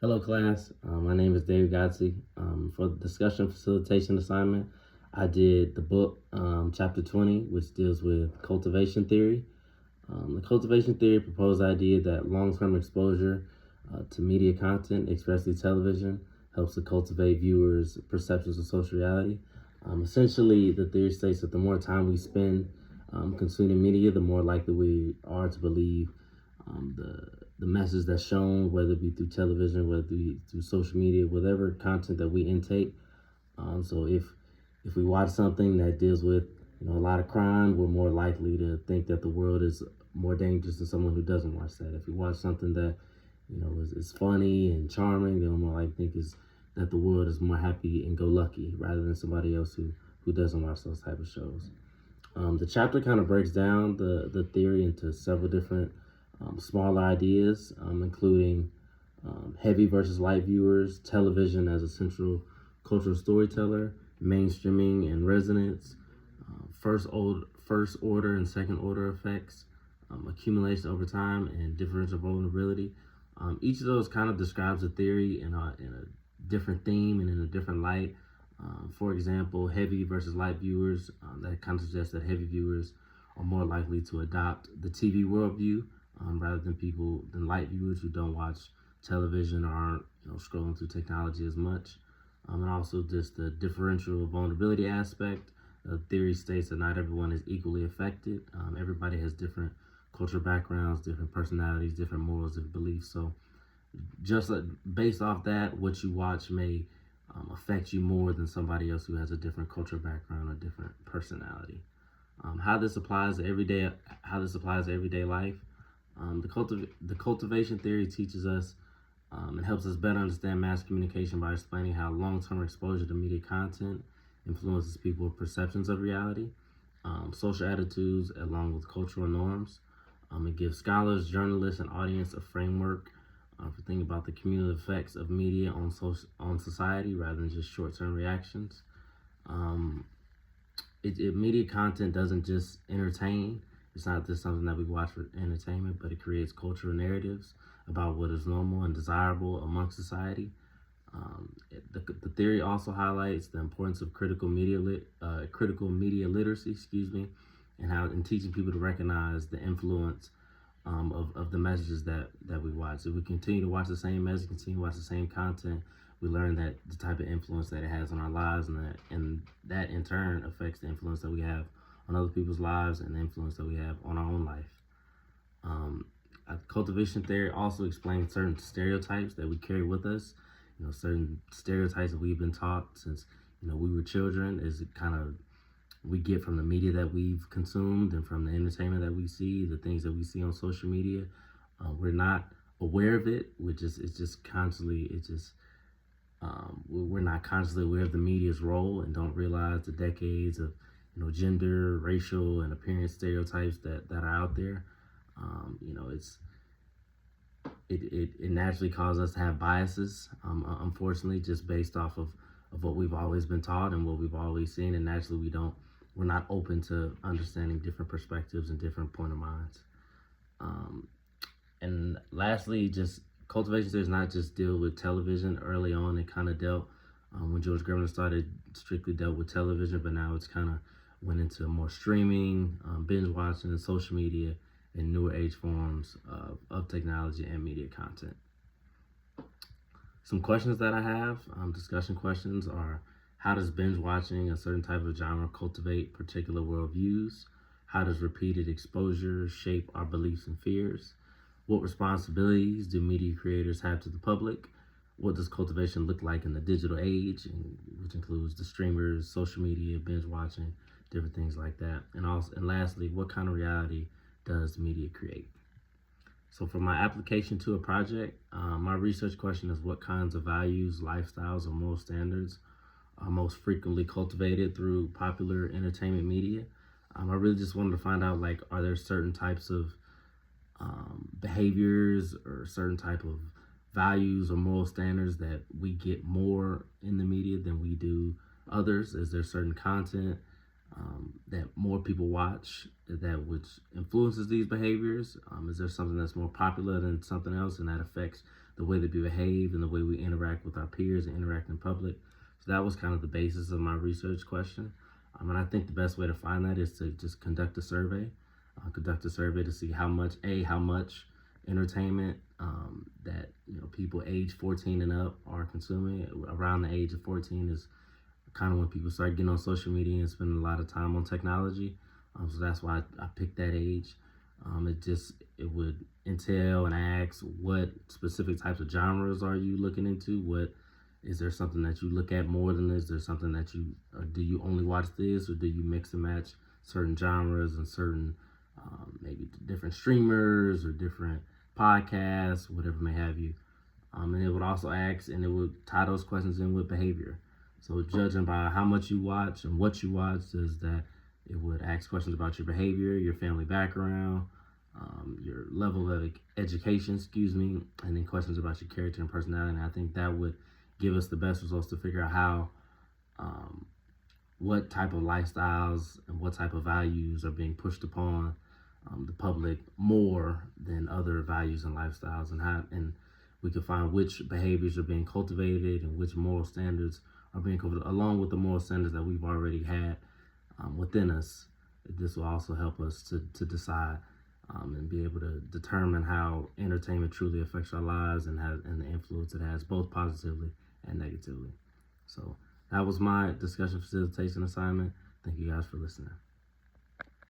Hello, class. My name is David Godsey. For the discussion facilitation assignment, I did the book, chapter 20, which deals with cultivation theory. The cultivation theory proposed the idea that long-term exposure to media content, especially television, helps to cultivate viewers' perceptions of social reality. Essentially, the theory states that the more time we spend consuming media, the more likely we are to believe the message that's shown, whether it be through television, whether it be through social media, whatever content that we intake. So if we watch something that deals with a lot of crime, we're more likely to think that the world is more dangerous than someone who doesn't watch that. If we watch something that is funny and charming, then we're more likely to think is that the world is more happy and go lucky rather than somebody else who doesn't watch those type of shows. The chapter kind of breaks down the theory into several different smaller ideas, including heavy versus light viewers, television as a central cultural storyteller, mainstreaming and resonance, first order and second order effects, accumulation over time, and differential vulnerability. Each of those kind of describes a theory in a different theme and in a different light. For example, heavy versus light viewers, that kind of suggests that heavy viewers are more likely to adopt the TV worldview rather than light viewers who don't watch television or aren't scrolling through technology as much. And also just the differential vulnerability aspect. The theory states that not everyone is equally affected. Everybody has different cultural backgrounds, different personalities, different morals and beliefs. So just based off that, what you watch may affect you more than somebody else who has a different cultural background or different personality. How this applies to everyday life. The cultivation theory teaches us and helps us better understand mass communication by explaining how long-term exposure to media content influences people's perceptions of reality, social attitudes, along with cultural norms. It gives scholars, journalists, and audience a framework for thinking about the cumulative effects of media on society rather than just short-term reactions. Media content doesn't just entertain. It's not just something that we watch for entertainment, but it creates cultural narratives about what is normal and desirable amongst society. The theory also highlights the importance of critical media literacy, and how in teaching people to recognize the influence of the messages that we watch. If we continue to watch the same message, continue to watch the same content, we learn that the type of influence that it has on our lives, and that in turn affects the influence that we have on other people's lives and the influence that we have on our own life. Cultivation theory also explains certain stereotypes that we carry with us. Certain stereotypes that we've been taught since we were children is kind of we get from the media that we've consumed and from the entertainment that we see, the things that we see on social media. We're not aware of it. We're not constantly aware of the media's role and don't realize the decades of gender, racial, and appearance stereotypes that are out there. It naturally causes us to have biases, unfortunately, just based off of what we've always been taught and what we've always seen, and naturally we're not open to understanding different perspectives and different point of minds. And lastly, just cultivation does not just deal with television. Early on, it kind of dealt, when George Griffin started, strictly dealt with television, but now it's kind of went into more streaming, binge watching, and social media, and newer age forms of technology and media content. Some questions that I have, discussion questions, are: how does binge watching a certain type of genre cultivate particular worldviews? How does repeated exposure shape our beliefs and fears? What responsibilities do media creators have to the public? What does cultivation look like in the digital age, which includes the streamers, social media, binge watching, different things like that? And lastly, what kind of reality does media create? So for my application to a project, my research question is: what kinds of values, lifestyles, or moral standards are most frequently cultivated through popular entertainment media? I really just wanted to find out, are there certain types of behaviors or certain type of values or moral standards that we get more in the media than we do others? Is there certain content that more people watch that which influences these behaviors? Is there something that's more popular than something else and that affects the way that we behave and the way we interact with our peers and interact in public. So that was kind of the basis of my research question. And I think the best way to find that is to just conduct a survey. Conduct a survey to see how much entertainment that people age 14 and up are consuming. Around the age of 14 is kind of when people start getting on social media and spending a lot of time on technology. So that's why I picked that age. It would entail and ask, what specific types of genres are you looking into? What is there something that you look at more than this? Is there something that or do you only watch this, or do you mix and match certain genres and certain maybe different streamers or different podcasts, whatever may have you? And it would also ask, and it would tie those questions in with behavior. So judging by how much you watch and what you watch, is that it would ask questions about your behavior, your family background, your level of education, and then questions about your character and personality. And I think that would give us the best results to figure out how, what type of lifestyles and what type of values are being pushed upon the public more than other values and lifestyles, and we can find which behaviors are being cultivated and which moral standards are being cultivated, along with the moral standards that we've already had within us. This will also help us to decide and be able to determine how entertainment truly affects our lives and the influence it has, both positively and negatively. So that was my discussion facilitation assignment. Thank you guys for listening.